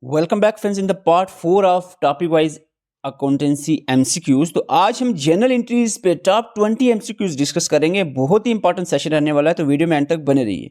Welcome back friends in the part 4 of topic wise accountancy MCQs. तो आज हम general entries पे top 20 MCQs discuss करेंगे। बहुत ही इंपॉर्टेंट सेशन रहने वाला है, तो वीडियो में एंड तक बने रहिए।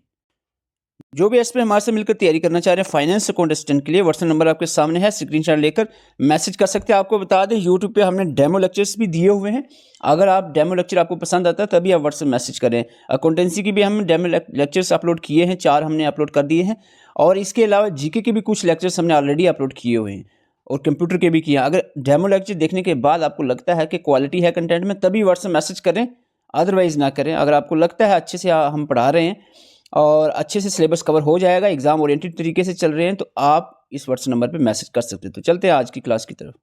जो भी एस्पिरेंट हमारे से मिलकर तैयारी करना चाह रहे हैं फाइनेंस अकाउंट असिस्टेंट के लिए, व्हाट्सएप नंबर आपके सामने है, स्क्रीनशॉट लेकर मैसेज कर सकते हैं। आपको बता दें यूट्यूब पे हमने डेमो लेक्चर्स भी दिए हुए हैं। अगर आप डेमो लेक्चर आपको पसंद आता है तभी आप व्हाट्सएप मैसेज करें। अकाउंटेंसी की भी हम डेमो लेक्चर्स अपलोड किए हैं, 4 हमने अपलोड कर दिए हैं, और इसके अलावा जीके के भी कुछ लेक्चर्स हमने ऑलरेडी अपलोड किए हुए हैं और कंप्यूटर के भी किए हैं। अगर डेमो लेक्चर देखने के बाद आपको लगता है कि क्वालिटी है कंटेंट में, तभी व्हाट्सएप मैसेज करें, अदरवाइज ना करें। अगर आपको लगता है अच्छे से हम पढ़ा रहे हैं और अच्छे से सिलेबस कवर हो जाएगा, एग्जाम ओरिएंटेड तरीके से चल रहे हैं, तो आप इस व्हाट्सएप नंबर पे मैसेज कर सकते हैं। तो चलते हैं आज की क्लास की तरफ।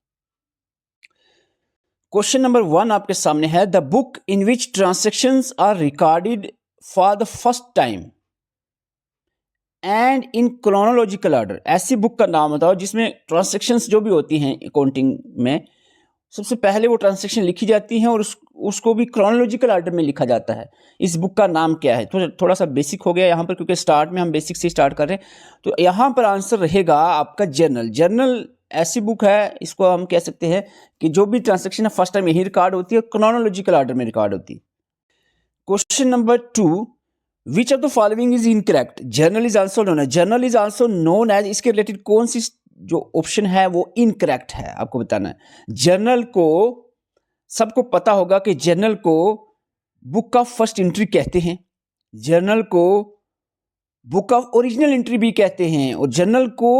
क्वेश्चन नंबर 1 आपके सामने है, the book in which transactions are recorded for the first time and in chronological order. ऐसी बुक का नाम बताओ जिसमें ट्रांजेक्शंस जो भी होती हैं अकाउंटिंग में, सबसे पहले वो ट्रांजेक्शन लिखी जाती हैं और उसको भी क्रोनोलॉजिकल ऑर्डर में लिखा जाता है। इस बुक का नाम क्या है? थोड़ा सा बेसिक हो गया यहाँ पर, क्योंकि स्टार्ट में हम बेसिक से स्टार्ट कर रहे हैं। तो यहाँ पर आंसर रहेगा आपका जर्नल। जर्नल ऐसी बुक है, इसको हम कह सकते हैं कि जो भी ट्रांजेक्शन है फर्स्ट टाइम यही रिकॉर्ड होती है, क्रोनोलॉजिकल ऑर्डर में रिकॉर्ड होती है। Question number 2, which of the following is incorrect? Journal is also known as, journal is also known as, इसके रिलेटेड कौन सी जो ऑप्शन है वो इनकरेक्ट है, आपको बताना है। जर्नल को सबको पता होगा कि जर्नल को बुक ऑफ फर्स्ट एंट्री कहते हैं, जर्नल को बुक ऑफ ओरिजिनल एंट्री भी कहते हैं, और जर्नल को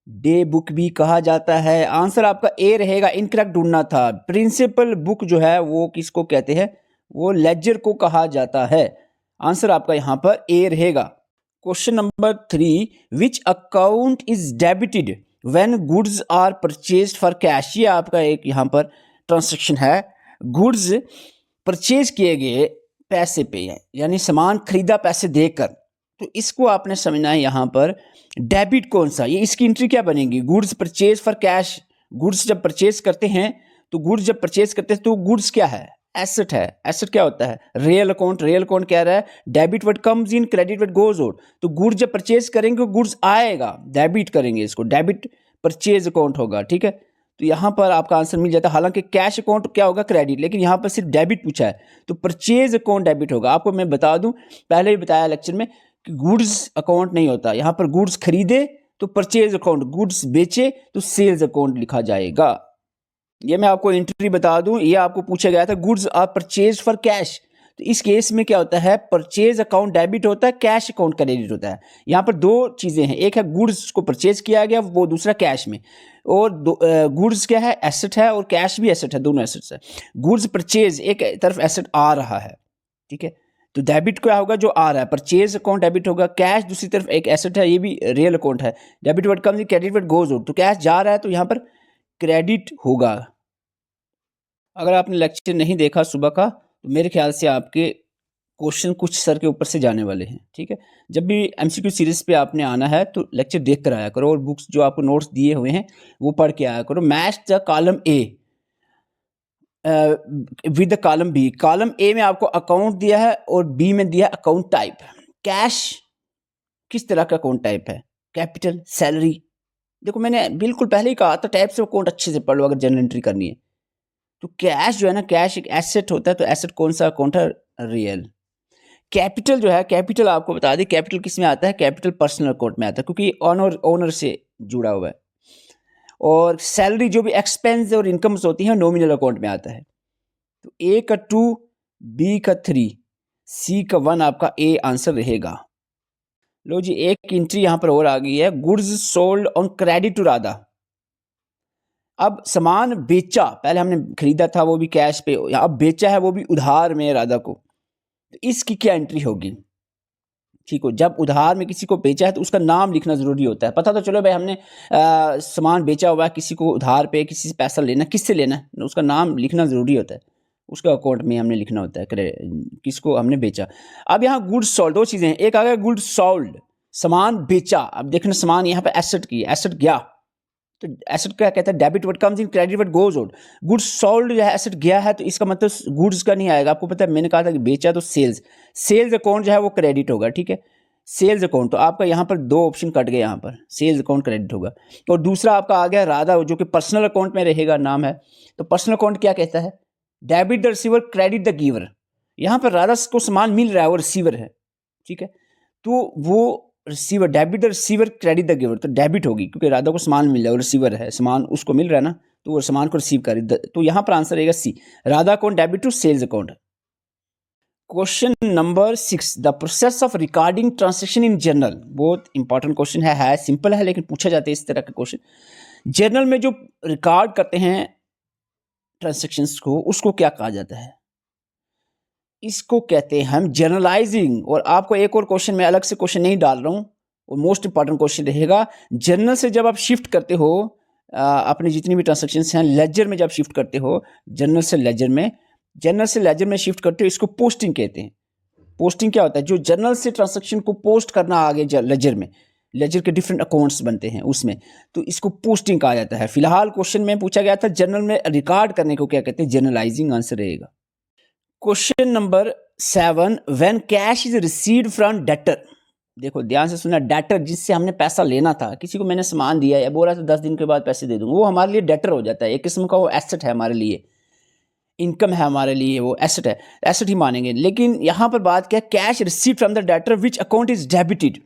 डे बुक भी कहा जाता है। आंसर आपका ए रहेगा, इनकरेक्ट ढूंढना था। प्रिंसिपल बुक जो है वो किसको कहते हैं? वो लेजर को कहा जाता है। आंसर आपका यहां पर ए रहेगा। Question number 3, which account is debited when goods are purchased for cash? ये आपका एक यहां पर ट्रांजैक्शन है, गुड्स परचेज किए गए पैसे पे है, यानी सामान खरीदा पैसे देकर। तो इसको आपने समझना है यहाँ पर डेबिट कौन सा, ये इसकी एंट्री क्या बनेगी? Goods purchase for cash. Goods जब परचेज करते हैं, तो गुड्स जब परचेज करते हैं तो गुड्स क्या है? एसेट है। एसेट क्या होता है? Real account. रियल अकाउंट कह रहा है debit what comes in, credit what goes out. तो गुड्स जब परचेज करेंगे गुड्स आएगा, डेबिट करेंगे इसको, डेबिट परचेज अकाउंट होगा। ठीक है, तो यहाँ पर आपका आंसर मिल जाता है। हालांकि कैश अकाउंट क्या होगा? क्रेडिट, लेकिन यहाँ पर सिर्फ डेबिट पूछा है, तो परचेज अकाउंट डेबिट होगा। आपको मैं बता दूं, पहले भी बताया लेक्चर में कि गुड्स अकाउंट नहीं होता। यहाँ पर गुड्स खरीदे तो परचेज अकाउंट, गुड्स बेचे तो सेल्स अकाउंट लिखा जाएगा। ये मैं आपको एंट्री बता दूं, ये आपको पूछा गया था, goods are purchase for cash. तो इस केस में क्या होता है? परचेज अकाउंट डेबिट होता है, कैश अकाउंट क्रेडिट होता है। यहाँ पर दो चीजें हैं, एक है गुड्स को परचेज किया गया, वो दूसरा कैश में। और गुड्स क्या है? एसेट है, और कैश भी एसेट है, दोनों एसेट्स है। गुड्स परचेज, एक तरफ एसेट आ रहा है, ठीक है, तो डेबिट क्या होगा? जो आ रहा है, परचेज अकाउंट डेबिट होगा। कैश दूसरी तरफ एक एसेट है, ये भी रियल अकाउंट है। Debit what comes in, credit what goes out. तो कैश जा रहा है तो यहाँ पर क्रेडिट होगा। अगर आपने लेक्चर नहीं देखा सुबह का, तो मेरे ख्याल से आपके क्वेश्चन कुछ सर के ऊपर से जाने वाले हैं। ठीक है, जब भी एमसीक्यू सीरीज पे आपने आना है तो लेक्चर देख कर आया करो, और बुक्स जो आपको नोट्स दिए हुए हैं वो पढ़ के आया करो। Match the column A with the column B. Column A में आपको अकाउंट दिया है और बी में दिया अकाउंट टाइप। कैश किस तरह का अकाउंट टाइप है? Capital, salary. देखो मैंने बिल्कुल पहले ही कहा था, टाइप से अकाउंट अच्छे से पढ़ लो अगर जनरल एंट्री करनी है। तो कैश जो है ना, कैश एक एसेट होता है, तो एसेट कौन सा अकाउंट है? रियल। कैपिटल जो है, कैपिटल आपको बता दें कैपिटल किस में आता है? कैपिटल पर्सनल अकाउंट में आता है, क्योंकि ओनर से जुड़ा हुआ है। और सैलरी जो भी एक्सपेंस और इनकम्स होती हैं नॉमिनल अकाउंट में आता है। तो ए का 2, बी का 3, सी का 1 आपका ए आंसर रहेगा। लो जी, एक एंट्री यहां पर और आ गई है, goods sold on credit to Radha. अब सामान बेचा, पहले हमने खरीदा था वो भी कैश पे, अब बेचा है वो भी उधार में राधा को। तो इसकी क्या एंट्री होगी? ठीक हो, जब उधार में किसी को बेचा है तो उसका नाम लिखना जरूरी होता है। पता तो चलो भाई हमने सामान बेचा हुआ है, किसी को उधार पे, किसी से पैसा लेना, किससे लेना है, उसका नाम लिखना जरूरी होता है, उसका अकाउंट में हमने लिखना होता है किसको हमने बेचा। अब यहाँ गुड्स सोल्ड, दो चीजें हैं, एक आ गया गुड्स सोल्ड, सामान बेचा। अब देखना सामान यहाँ पे एसेट की, एसेट गया, तो एसेट क्या कहता है? Debit what comes in, credit what goes out. Goods sold जो है, एसेट गया है, तो इसका मतलब गुड्स का नहीं आएगा। आपको पता है मैंने कहा था कि बेचा तो सेल्स, सेल्स अकाउंट जो है वो क्रेडिट होगा। ठीक है, सेल्स अकाउंट, तो आपका यहाँ पर दो ऑप्शन कट गए, यहाँ पर सेल्स अकाउंट क्रेडिट होगा। और दूसरा आपका आ गया राधा, जो कि पर्सनल अकाउंट में रहेगा, नाम है। तो पर्सनल अकाउंट क्या कहता है? Debit the receiver credit the giver. यहाँ पर राधा को सामान मिल रहा है, वो रिसीवर है, ठीक है। तो वो receiver, debit the receiver credit the giver, तो डेबिट होगी क्योंकि राधा को सामान मिल रहा है, वो रिसीवर है, सामान उसको मिल रहा है ना, तो वो सामान को रिसीव करे। तो यहाँ पर आंसर रहेगा C, Radha account debit to sales account. Question number 6, the process of recording transaction in journal. बहुत इंपॉर्टेंट क्वेश्चन है सिंपल है लेकिन पूछा जाता है इस तरह का क्वेश्चन। जर्नल में जो रिकॉर्ड करते हैं ट्रांजेक्शंस को, उसको क्या कहा जाता है? इसको कहते हैं हम जर्नलाइजिंग। और आपको एक और क्वेश्चन, मैं अलग से क्वेश्चन नहीं डाल रहा हूँ, और मोस्ट इंपॉर्टेंट क्वेश्चन रहेगा, जर्नल से जब आप शिफ्ट करते हो अपनी जितनी भी ट्रांजेक्शंस हैं, लेजर में जब शिफ्ट करते हो, जर्नल से लेजर में शिफ्ट करते हो, इसको पोस्टिंग कहते हैं। पोस्टिंग क्या होता है? जो जर्नल से ट्रांजैक्शन को पोस्ट करना आगे लेजर में, लेजर के डिफरेंट अकाउंट्स बनते हैं उसमें, तो इसको पोस्टिंग कहा जाता है। फिलहाल क्वेश्चन में पूछा गया था जर्नल में रिकॉर्ड करने को क्या कहते हैं? जर्नलाइजिंग आंसर रहेगा। Question number 7, when cash is received from debtor. देखो ध्यान से सुना, डेटर जिससे हमने पैसा लेना था, किसी को मैंने सामान दिया है, बोला तो 10 दिन के बाद पैसे दे दूंगा, वो हमारे लिए डेटर हो जाता है, एक किस्म का वो एसेट है हमारे लिए, इनकम है हमारे लिए, वो एसेट है, एसेट ही मानेंगे। लेकिन यहाँ पर बात क्या है? Cash receive from the debtor which account is debited.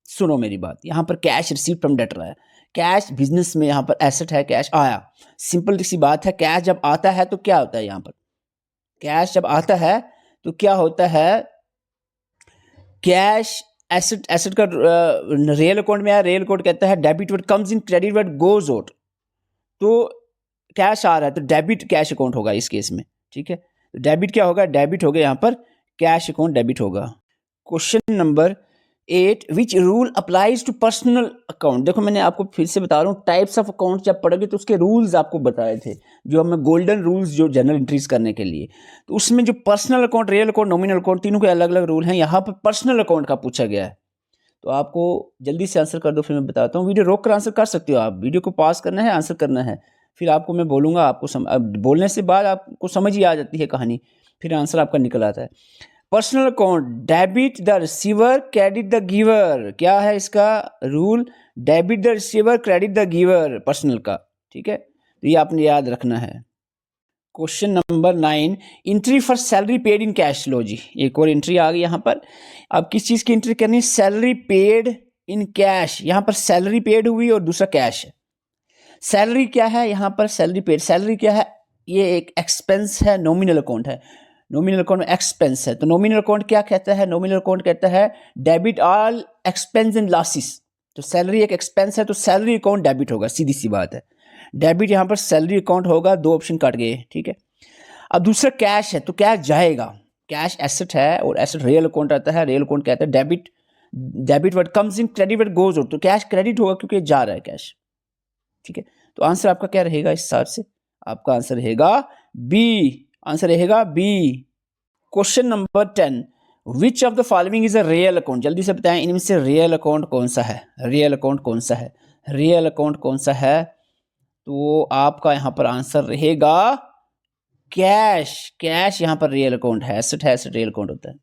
सुनो मेरी बात, यहाँ पर कैश रिसीव फ्रॉम डेटर है, कैश बिजनेस में यहाँ पर एसेट है, कैश आया, सिंपल सी बात है। कैश जब आता है तो क्या होता है? यहाँ पर कैश जब आता है तो क्या होता है? कैश एसेट का रियल अकाउंट में आया, रियल अकाउंट कहता है debit word comes in, credit word goes out. तो कैश आ रहा है तो डेबिट कैश अकाउंट होगा इस केस में, ठीक है। तो डेबिट क्या होगा? डेबिट हो गया, यहाँ पर कैश अकाउंट डेबिट होगा। Question number 8, which rule applies to personal account. देखो मैंने आपको फिर से बता रहा हूँ, टाइप्स ऑफ अकाउंट जब पढ़ोगे तो उसके रूल्स आपको बताए थे, जो हमें गोल्डन रूल्स जो जनरल एंट्रीज करने के लिए। तो उसमें जो personal account, real account, nominal account, तीनों के अलग अलग रूल हैं। यहाँ पर पर्सनल अकाउंट का पूछा गया है, तो आपको जल्दी से आंसर कर दो, फिर मैं बताता हूँ। वीडियो रोक कर आंसर कर सकते हो आप, वीडियो को पॉज करना है, आंसर करना है, फिर आपको मैं बोलूँगा, आपको बोलने से बाद आपको समझ ही आ जाती है कहानी, फिर आंसर आपका निकल आता है। Personal account, debit the receiver credit the giver. क्या है इसका rule? Debit the receiver credit the giver, personal का, ठीक है। तो ये आपने याद रखना है। Question number 9, entry for salary paid in cash. लो जी, एक और एंट्री आ गई यहाँ पर। अब किस चीज़ की एंट्री करनी? Salary paid in cash. यहाँ पर सैलरी पेड हुई और दूसरा कैश है। सैलरी क्या है? यहाँ पर सैलरी पेड, सैलरी क्या है? ये एक एक्सपेंस है, नॉमिनल अकाउंट है, नॉमिनल अकाउंट में एक्सपेंस है। तो नॉमिनल अकाउंट क्या कहता है? नॉमिनल अकाउंट कहता है debit all expense and losses. तो सैलरी एक एक्सपेंस है, तो सैलरी अकाउंट डेबिट होगा, सीधी सी बात है, डेबिट यहाँ पर सैलरी अकाउंट होगा। दो ऑप्शन कट गए, ठीक है। अब दूसरा कैश है, तो कैश जाएगा, कैश एसेट है और एसेट रियल अकाउंट आता है, रियल अकाउंट कहता है debit, debit word comes in, credit word goes out. तो कैश क्रेडिट होगा क्योंकि जा रहा है कैश, ठीक है। तो आंसर आपका क्या रहेगा इस हिसाब से? आपका आंसर रहेगा बी, आंसर रहेगा B. Question number 10, which of the following is a real account. जल्दी से बताएं, इनमें से रियल अकाउंट कौन सा है? रियल अकाउंट कौन सा है? रियल अकाउंट कौन सा है? तो आपका यहाँ पर आंसर रहेगा कैश। कैश यहाँ पर रियल अकाउंट है, एसेट है, एसेट रियल अकाउंट होता है।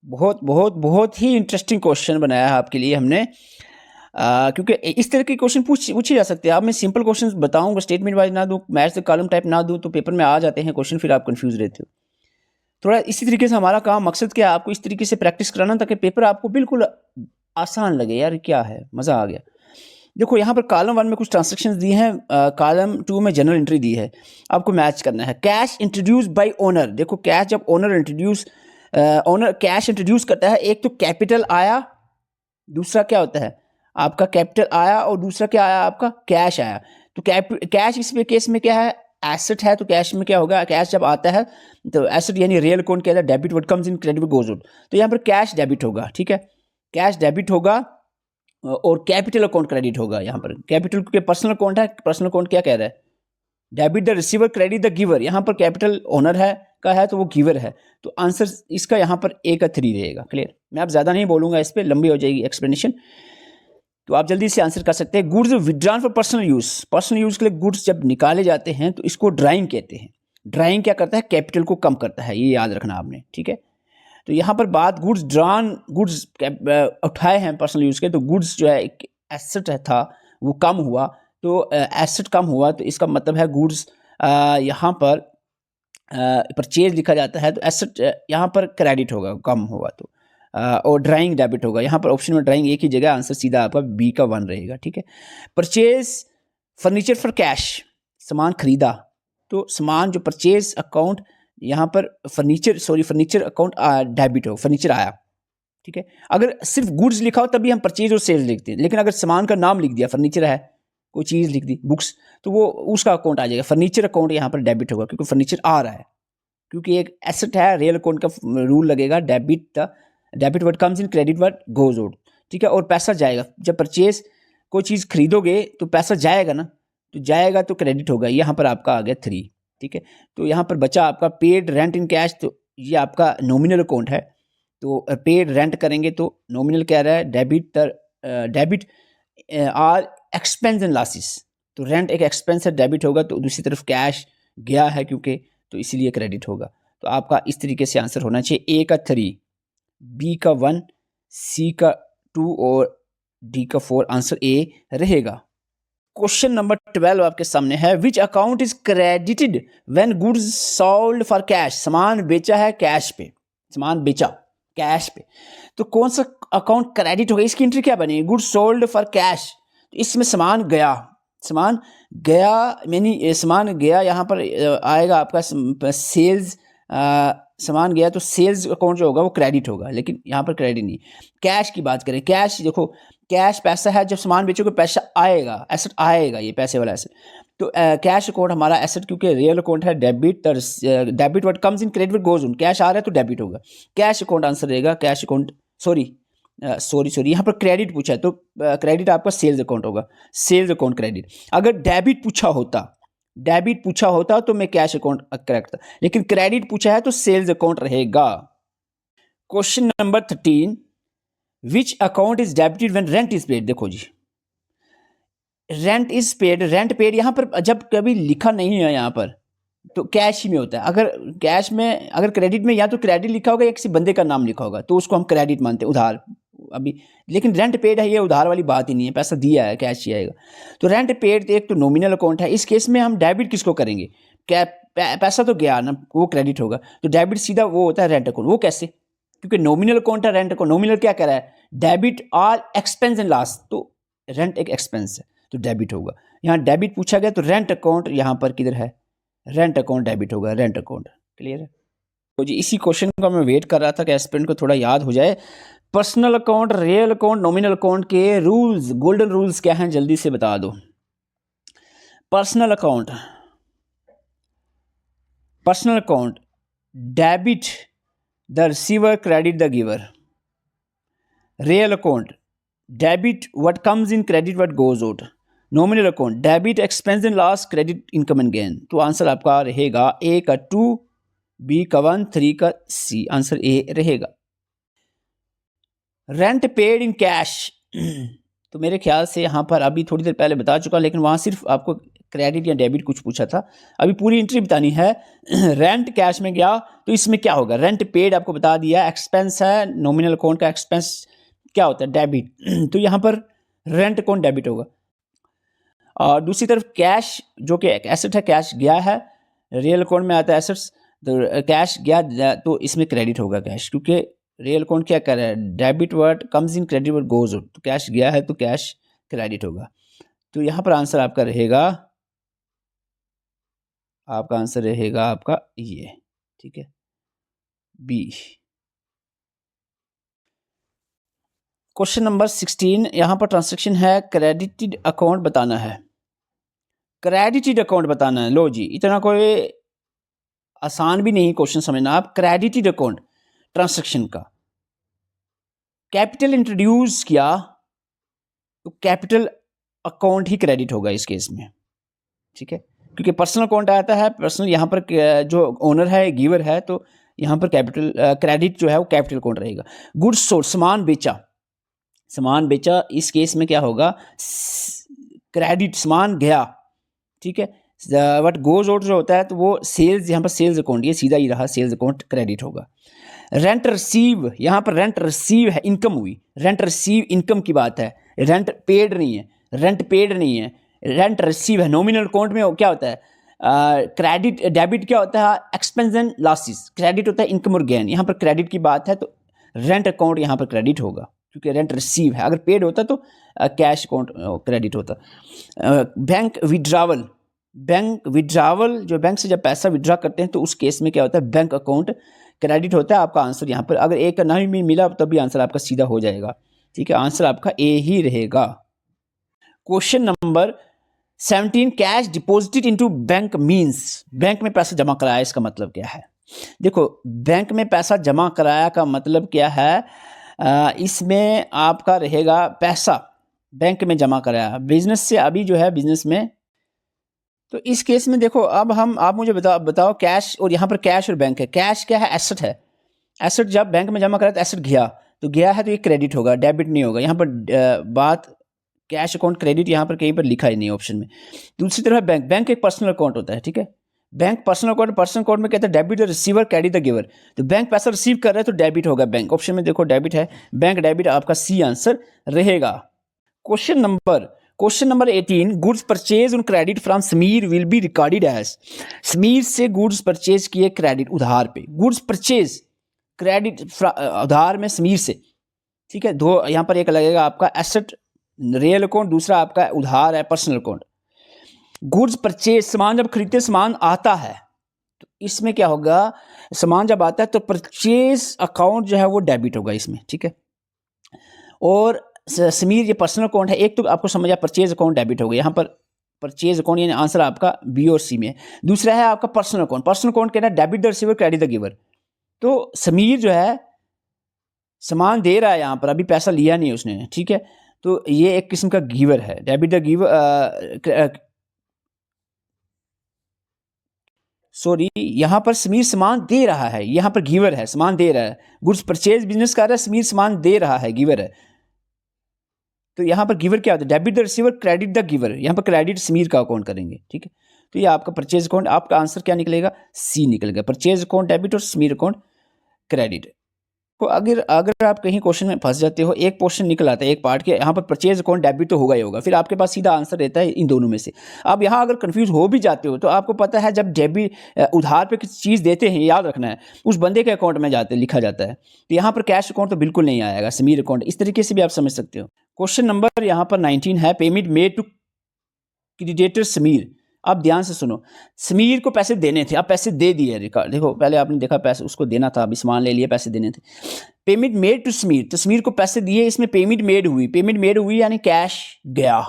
बहुत बहुत बहुत ही इंटरेस्टिंग क्वेश्चन बनाया है आपके लिए हमने, क्योंकि इस तरह के क्वेश्चन पूछे जा सकते हैं। अब मैं सिंपल क्वेश्चन बताऊंगा, स्टेटमेंट वाइज ना दूं, मैच से कॉलम टाइप ना दूं, तो पेपर में आ जाते हैं क्वेश्चन, फिर आप कंफ्यूज रहते हो। थोड़ा इसी तरीके से हमारा काम, मकसद क्या है? आपको इस तरीके से प्रैक्टिस कराना ताकि पेपर आपको बिल्कुल आसान लगे। यार क्या है, मज़ा आ गया। देखो यहाँ पर कॉलम 1 में कुछ ट्रांसैक्शंस दी हैं, कॉलम 2 में जनरल एंट्री दी है, आपको मैच करना है। Cash introduce by owner. देखो कैश जब ओनर कैश इंट्रोड्यूस करता है, एक तो कैपिटल आया, दूसरा क्या होता है आपका? कैपिटल आया, और दूसरा क्या आया आपका? कैश आया। तो कैश इस केस में क्या है? एसेट है। तो कैश में क्या होगा? कैश जब आता है तो एसेट यानी रियल अकाउंट क्या है? Debit word comes in, credit word goes out. तो यहाँ पर कैश डेबिट होगा, ठीक है, कैश डेबिट होगा, और कैपिटल अकाउंट क्रेडिट होगा। यहाँ पर कैपिटल क्योंकि पर्सनल अकाउंट है, पर्सनल अकाउंट क्या कह रहा है? Debit the receiver credit the giver. यहाँ पर कैपिटल ओनर है का है, तो वो गिवर है। तो आंसर इसका यहाँ पर ए का 3 रहेगा। क्लियर? मैं अब ज़्यादा नहीं बोलूँगा, इस पर लंबी हो जाएगी एक्सप्लेनेशन, तो आप जल्दी से आंसर कर सकते हैं। Goods withdrawn for personal use. Personal use के लिए गुड्स जब निकाले जाते हैं तो इसको ड्राइंग कहते हैं। ड्राइंग क्या करता है? कैपिटल को कम करता है, ये याद रखना आपने, ठीक है। तो यहाँ पर बात गुड्स ड्रॉन, गुड्स उठाए हैं पर्सनल यूज़ के, तो गुड्स जो है एक एसेट था वो कम हुआ, तो एसेट कम हुआ तो इसका मतलब है गुड्स यहाँ पर परचेज लिखा जाता है तो एसेट यहाँ पर क्रेडिट होगा, कम हुआ तो और ड्राइंग डेबिट होगा। यहाँ पर ऑप्शन में ड्राइंग एक ही जगह, आंसर सीधा आपका बी का 1 रहेगा। ठीक है। परचेज फर्नीचर फॉर कैश, सामान खरीदा, तो सामान जो परचेज अकाउंट यहाँ पर फर्नीचर अकाउंट डेबिट हो, फर्नीचर आया। ठीक है। अगर सिर्फ गुड्स लिखा हो तभी हम परचेज और सेल्स लिखते हैं, लेकिन अगर सामान का नाम लिख दिया, फर्नीचर है, कोई चीज़ लिख दी, बुक्स, तो वो उसका अकाउंट आ जाएगा, फर्नीचर अकाउंट यहाँ पर डेबिट होगा क्योंकि फर्नीचर आ रहा है, क्योंकि एक एसेट है, रियल अकाउंट का रूल लगेगा, debit what comes in, credit what goes out. ठीक है। और पैसा जाएगा, जब परचेज कोई चीज़ खरीदोगे तो पैसा जाएगा ना, तो जाएगा तो क्रेडिट होगा। यहाँ पर आपका आ गया 3। ठीक है। तो यहाँ पर बचा आपका पेड रेंट इन कैश, तो ये आपका नॉमिनल अकाउंट है, तो पेड रेंट करेंगे तो नॉमिनल कह रहा है, debit are expense and losses, तो रेंट एक एक्सपेंस है, डेबिट होगा, तो दूसरी तरफ कैश गया है क्योंकि, तो इसीलिए क्रेडिट होगा। तो आपका इस तरीके से आंसर होना चाहिए, ए का 3, बी का 1, सी का 2 और डी का 4, आंसर ए रहेगा। क्वेश्चन नंबर 12 आपके सामने है, विच account is credited when goods sold for cash, सामान बेचा है कैश पे, सामान बेचा कैश पे, तो कौन सा अकाउंट क्रेडिट होगा, इसकी एंट्री क्या बनेगी, गुड्स सोल्ड फॉर कैश, तो इसमें सामान गया यानी सामान गया, यहाँ पर आएगा आपका सेल्स, सामान गया तो सेल्स अकाउंट जो होगा वो क्रेडिट होगा, लेकिन यहाँ पर क्रेडिट नहीं। कैश की बात करें, कैश देखो, कैश पैसा है, जब सामान बेचोगे पैसा आएगा, एसेट आएगा, ये पैसे वाला एसेट, तो कैश अकाउंट हमारा एसेट, क्योंकि रियल अकाउंट है, debit what comes in, credit goes on, cash आ रहा है तो डेबिट होगा, कैश अकाउंट आंसर रहेगा, कैश अकाउंट, सॉरी यहाँ पर क्रेडिट पूछा है तो क्रेडिट आपका सेल्स अकाउंट होगा, सेल्स अकाउंट क्रेडिट। अगर डेबिट पूछा होता तो मैं कैश अकाउंट करेक्ट था, लेकिन क्रेडिट पूछा है तो सेल्स अकाउंट रहेगा। Question number 13, which account is debited when rent is paid, देखो जी, rent is paid, rent paid यहाँ पर जब कभी लिखा नहीं है यहाँ पर तो कैश ही में होता है, अगर कैश में, अगर क्रेडिट में या तो क्रेडिट लिखा होगा या किसी बंदे का नाम लिखा होगा तो उसको हम क्रेडिट मानते हैं, उधार अभी, लेकिन रेंट पेड है, ये उधार वाली बात ही नहीं है, पैसा दिया है, कैश ही आएगा। तो रेंट पेड एक तो नॉमिनल अकाउंट है, इस केस में हम डेबिट किसको करेंगे, पैसा तो गया ना, वो क्रेडिट होगा, तो डेबिट सीधा वो होता है रेंट अकाउंट। वो कैसे, क्योंकि नॉमिनल अकाउंट है, रेंट अकाउंट, नॉमिनल क्या कह रहा है, debit are expense and loss, तो रेंट एक एक्सपेंस है तो डेबिट होगा। यहाँ डेबिट पूछा गया तो रेंट अकाउंट यहाँ पर किधर है, रेंट अकाउंट डेबिट होगा, रेंट अकाउंट, क्लियर है। तो जी इसी क्वेश्चन का मैं वेट कर रहा था कि एस्पिरेंट को थोड़ा याद हो जाए। Personal account, real account, nominal account के रूल्स, गोल्डन रूल्स क्या हैं, जल्दी से बता दो। Personal account, debit the receiver, credit the giver. Real account, debit what comes in, credit what goes out. Nominal account, debit expense and loss, credit income and gain. तो answer आपका रहेगा ए का 2, बी का 1, 3 का सी, आंसर ए रहेगा। Rent paid in cash, तो मेरे ख्याल से यहाँ पर अभी थोड़ी देर पहले बता चुका, लेकिन वहाँ सिर्फ आपको क्रेडिट या डेबिट कुछ पूछा था, अभी पूरी एंट्री बतानी है। रेंट कैश में गया तो इसमें क्या होगा, रेंट पेड आपको बता दिया, एक्सपेंस है, नॉमिनल अकाउंट का एक्सपेंस क्या होता है, डेबिट, तो यहाँ पर रेंट अकाउंट डेबिट होगा। और दूसरी तरफ कैश जो कि एक एसेट है, कैश गया है, रियल अकाउंट में आता है एसेट्स, तो कैश गया तो इसमें क्रेडिट होगा कैश, क्योंकि रियल अकाउंट क्या कर रहा है, debit word comes in, credit word goes out, तो कैश गया है तो कैश क्रेडिट होगा। तो यहाँ पर आंसर आपका रहेगा, आपका ये, ठीक है, बी। क्वेश्चन नंबर 16, यहाँ पर ट्रांसैक्शन है, क्रेडिटेड अकाउंट बताना है, क्रेडिटेड अकाउंट बताना है। लो जी, इतना कोई आसान भी नहीं क्वेश्चन समझना आप। क्रेडिटेड अकाउंट ट्रांसैक्शन का कैपिटल इंट्रोड्यूस किया तो कैपिटल अकाउंट ही क्रेडिट होगा इस केस में, ठीक है, क्योंकि पर्सनल अकाउंट आता है, पर्सनल यहाँ पर जो ओनर है, गिवर है, तो यहाँ पर कैपिटल क्रेडिट जो है वो कैपिटल अकाउंट रहेगा। गुड्स सोल्ड, सामान बेचा, इस केस में क्या होगा, क्रेडिट, सामान गया, ठीक है। व्हाट गोज आउट जो होता है तो वो सेल्स, यहाँ पर सेल्स अकाउंट, ये सीधा ही रहा, सेल्स अकाउंट क्रेडिट होगा। रेंट रिसीव, यहाँ पर रेंट रिसीव है, इनकम हुई, रेंट रिसीव इनकम की बात है, रेंट पेड नहीं है, रेंट पेड नहीं है, रेंट रिसीव है। नॉमिनल अकाउंट में क्या होता है, क्रेडिट डेबिट क्या होता है, एक्सपेंस एंड लॉसेस, क्रेडिट होता है इनकम और गेन, यहाँ पर क्रेडिट की बात है तो रेंट अकाउंट यहाँ पर क्रेडिट होगा क्योंकि रेंट रिसीव है। अगर पेड होता तो कैश अकाउंट क्रेडिट होता। बैंक विड्रावल, बैंक विड्रावल जो बैंक से जब पैसा विड्रा करते हैं तो उस केस में क्या होता है, बैंक अकाउंट क्रेडिट होता है। आपका आंसर यहाँ पर अगर ए का नहीं भी मिला तब भी आंसर आपका सीधा हो जाएगा, ठीक है, आंसर आपका ए ही रहेगा। Question number 17, cash deposited into bank means, bank में पैसा जमा कराया, इसका मतलब क्या है? देखो, बैंक में पैसा जमा कराया का मतलब क्या है, इसमें आपका रहेगा पैसा बैंक में जमा कराया बिजनेस से, अभी जो है बिजनेस में, तो इस केस में देखो अब आप मुझे बताओ कैश, और यहाँ पर कैश और बैंक है, कैश क्या है, एसेट है, एसेट जब बैंक में जमा कराया तो एसेट गया, तो गया है तो ये क्रेडिट होगा, डेबिट नहीं होगा। यहाँ पर बात कैश अकाउंट क्रेडिट यहाँ पर कहीं पर लिखा ही नहीं ऑप्शन में। दूसरी तरफ बैंक, बैंक एक पर्सनल अकाउंट होता है, ठीक है, bank personal account, personal account में कहते हैं debit the receiver credit the giver, तो बैंक पैसा रिसीव कर रहा है तो डेबिट होगा, बैंक ऑप्शन में देखो डेबिट है, बैंक डेबिट आपका सी आंसर रहेगा। Question number 18, goods purchase on credit from Sameer will be recorded as, Sameer से गुड्स परचेज किए क्रेडिट उधार पे, गुड्स परचेज क्रेडिट उधार में समीर से, ठीक है, दो यहाँ पर एक लगेगा आपका एसेट रियल अकाउंट, दूसरा आपका उधार है पर्सनल अकाउंट। गुड्स परचेज, सामान जब खरीदते समान आता है तो इसमें क्या होगा, सामान जब आता है तो परचेज अकाउंट जो है वो डेबिट होगा इसमें, ठीक है। और समीर ये पर्सनल अकाउंट है, एक तो आपको समझ आया परचेज अकाउंट डेबिट हो गया, यहाँ पर परचेज अकाउंट यानी आंसर आपका बी और सी में। दूसरा है आपका पर्सनल अकाउंट, पर्सनल अकाउंट कहना debit the receiver credit the giver, तो समीर जो है सामान दे रहा है, यहाँ पर अभी पैसा लिया नहीं उसने, ठीक है, तो ये एक किस्म का गिवर है, डेबिट द गिवर, सॉरी यहाँ पर समीर सामान दे रहा है, यहाँ पर गिवर है, सामान दे रहा है, गुड्स परचेज बिजनेस कर रहा है, समीर सामान दे रहा है, गिवर है, तो यहाँ पर गिवर क्या होता है, debit the receiver credit the giver, यहाँ पर क्रेडिट समीर का अकाउंट करेंगे, ठीक है, तो ये आपका परचेज अकाउंट, आपका आंसर क्या निकलेगा, सी निकलेगा, परचेज अकाउंट डेबिट और समीर अकाउंट क्रेडिट। तो अगर आप कहीं क्वेश्चन में फंस जाते हो, एक क्वेश्चन निकल आता है एक पार्ट के, यहाँ पर परचेज अकाउंट डेबिट तो होगा ही होगा, फिर आपके पास सीधा आंसर रहता है इन दोनों में से। अब यहाँ अगर कंफ्यूज हो भी जाते हो तो आपको पता है जब डेबिट उधार पे किसी चीज़ देते हैं, याद रखना है उस बंदे के अकाउंट में जाते लिखा जाता है, तो यहाँ पर कैश अकाउंट तो बिल्कुल नहीं आएगा, समीर अकाउंट, इस तरीके से भी आप समझ सकते हो। क्वेश्चन नंबर यहाँ पर 19 है, payment made to creditor Sameer. अब ध्यान से सुनो, समीर को पैसे देने थे, अब पैसे दे दिए, रिकॉर्ड देखो, पहले आपने देखा पैसे उसको देना था, अभी सामान ले लिया, पैसे देने थे, पेमेंट मेड टू समीर, तो समीर को पैसे दिए, इसमें पेमेंट मेड हुई, पेमेंट मेड हुई यानी कैश गया,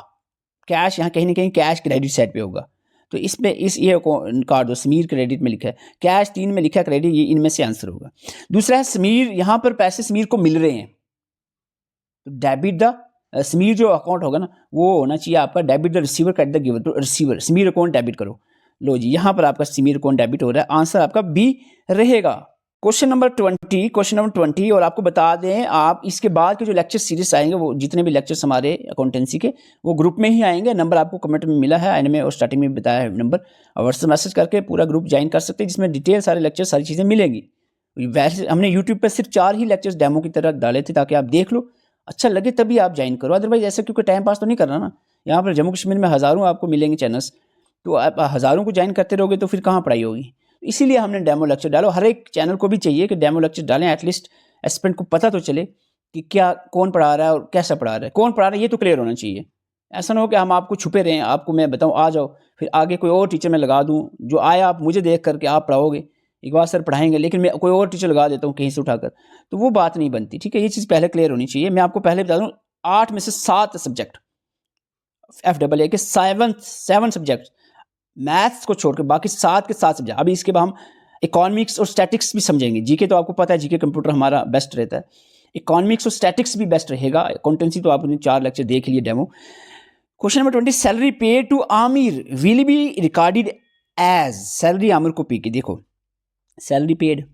कैश यहाँ कहीं ना कहीं कैश क्रेडिट साइड पे होगा, तो इसमें ये काट दो, समीर क्रेडिट में लिखा है, कैश 3 में लिखा है क्रेडिट, ये इनमें से आंसर होगा। दूसरा है समीर, यहाँ पर पैसे समीर को मिल रहे हैं, तो डेबिट द समीर जो अकाउंट होगा ना वो होना चाहिए आपका debit the receiver credit the giver, तो रिसीवर समीर अकाउंट डेबिट करो, लो जी यहाँ पर आपका समीर अकाउंट डेबिट हो रहा है, आंसर आपका बी रहेगा। क्वेश्चन नंबर 20, और आपको बता दें आप इसके बाद के जो लेक्चर सीरीज आएंगे, वो जितने भी लेक्चर्स हमारे अकाउंटेंसी के वो ग्रुप में ही आएंगे, नंबर आपको कमेंट में मिला है, एंड में और स्टार्टिंग में बताया है नंबर, व्हाट्सएप मैसेज करके पूरा ग्रुप ज्वाइन कर सकते हैं, जिसमें डिटेल सारे लेक्चर सारी चीज़ें मिलेंगी। वैसे हमने यूट्यूब पर सिर्फ 4 ही लेक्चर्स डेमो की तरह डाले थे ताकि आप देख लो, अच्छा लगे तभी आप ज्वाइन करो, अदरवाइज ऐसा क्योंकि टाइम पास तो नहीं करना ना, यहाँ पर जम्मू कश्मीर में हज़ारों आपको मिलेंगे चैनल्स, तो आप हज़ारों को ज्वाइन करते रहोगे तो फिर कहाँ पढ़ाई होगी, इसीलिए हमने डेमो लेक्चर डालो, हर एक चैनल को भी चाहिए कि डेमो लेक्चर डालें, एटलीस्ट एस्पिरेंट को पता तो चले कि क्या कौन पढ़ा रहा है और कैसा पढ़ा रहा है, कौन पढ़ा रहा है ये तो क्लियर होना चाहिए, ऐसा ना हो कि हम आपको छुपे रहें, आपको मैं बताऊँ आ जाओ, फिर आगे कोई और टीचर मैं लगा दूँ, जो आया आप मुझे देख करके आप पढ़ाओगे, एक बार सर पढ़ाएंगे लेकिन मैं कोई और टीचर लगा देता हूँ कहीं से उठाकर, तो वो बात नहीं बनती, ठीक है, ये चीज़ पहले क्लियर होनी चाहिए। मैं आपको पहले बता दूँ 8 में से 7 सब्जेक्ट FAA के 7 सब्जेक्ट मैथ्स को छोड़कर बाकी 7 के 7 सब्जेक्ट, अभी इसके बाद हम इकोनॉमिक्स और स्टैटिक्स भी समझेंगे, जीके तो आपको पता है जीके कंप्यूटर हमारा बेस्ट रहता है, इकोनॉमिक्स और स्टैटिक्स भी बेस्ट रहेगा, अकाउंटेंसी तो आपने 4 लेक्चर देख लिए demo. Question number 20, salary pay to Aamir will be recorded as, salary Aamir को पे की, देखो सैलरी पेड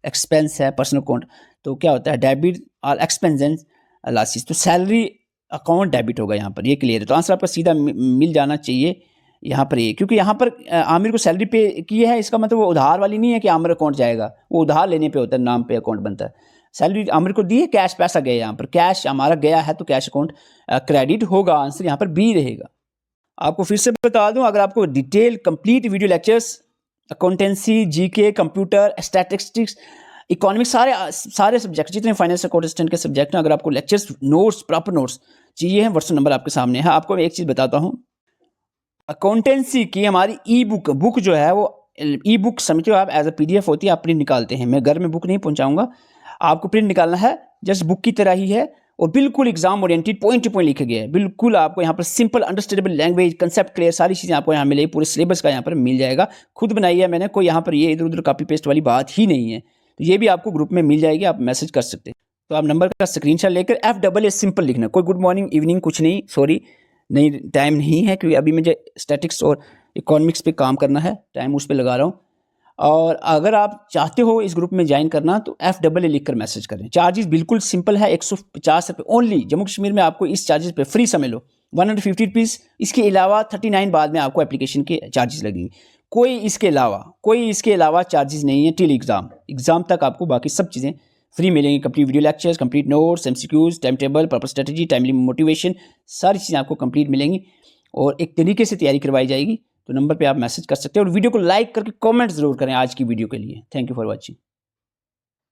एक्सपेंस है पर्सनल अकाउंट, तो क्या होता है डेबिट और एक्सपेंस एंड लॉसेस, तो सैलरी अकाउंट डेबिट होगा यहाँ पर, ये क्लियर है, तो आंसर आपका सीधा मिल जाना चाहिए, यहाँ पर ए, क्योंकि यहाँ पर आमिर को सैलरी पे की है, इसका मतलब वो उधार वाली नहीं है कि आमिर अकाउंट जाएगा, वो उधार लेने पे होता है, नाम पे अकाउंट बनता है। सैलरी आमिर को दी है, कैश पैसा गया, यहाँ पर कैश हमारा गया है तो कैश अकाउंट क्रेडिट होगा। आंसर यहाँ पर बी रहेगा। आपको फिर से बता दूं, अगर आपको detail complete video lectures accountancy, GK, computer, statistics, economics, सारे सब्जेक्ट जितने फाइनेंस अकाउंटेंट के सब्जेक्ट हैं, अगर आपको लेक्चर्स नोट्स प्रॉपर नोट्स चाहिए हैं, व्हाट्सएप नंबर आपके सामने है। आपको एक चीज़ बताता हूँ, अकाउंटेंसी की हमारी ई बुक जो है वो ई बुक समझते हो आप, एज अ PDF होती है, आप प्रिंट निकालते हैं। मैं घर में बुक नहीं पहुँचाऊँगा, आपको प्रिंट निकालना है, जस्ट बुक की तरह ही है और बिल्कुल exam oriented, point two point लिखे गए हैं। बिल्कुल आपको यहाँ पर simple understandable language, concept clear, सारी चीज़ें आपको यहाँ मिलेगी, पूरे सिलेबस का यहाँ पर मिल जाएगा। खुद बनाई है मैंने, कोई यहाँ पर ये इधर उधर कॉपी पेस्ट वाली बात ही नहीं है। तो ये भी आपको ग्रुप में मिल जाएगी, आप मैसेज कर सकते हैं। तो आप नंबर का स्क्रीनशॉट लेकर FAA सिंपल लिखना, कोई गुड मॉर्निंग इवनिंग कुछ नहीं, सॉरी नहीं टाइम नहीं है, क्योंकि अभी मुझे स्टैटिक्स और इकोनॉमिक्स पे काम करना है, टाइम उस पर लगा रहा हूँ। और अगर आप चाहते हो इस ग्रुप में ज्वाइन करना तो FAA लिख कर मैसेज करें। चार्जेस बिल्कुल सिंपल है, 150 रुपये ओनली। जम्मू कश्मीर में आपको इस चार्जेस पे फ्री समझ लो, 150 रुपीज़। इसके अलावा 39 बाद में आपको एप्लीकेशन के चार्जेस लगेंगे। कोई इसके अलावा चार्जेस नहीं है टिल एग्ज़ाम तक। आपको बाकी सब चीज़ें फ्री मिलेंगी, complete video lectures, complete notes, MCQs, time table, proper strategy, timely motivation, सारी चीज़ें आपको कंप्लीट मिलेंगी और एक तरीके से तैयारी करवाई जाएगी। तो नंबर पे आप मैसेज कर सकते हैं और वीडियो को लाइक करके कमेंट ज़रूर करें आज की वीडियो के लिए। Thank you for watching.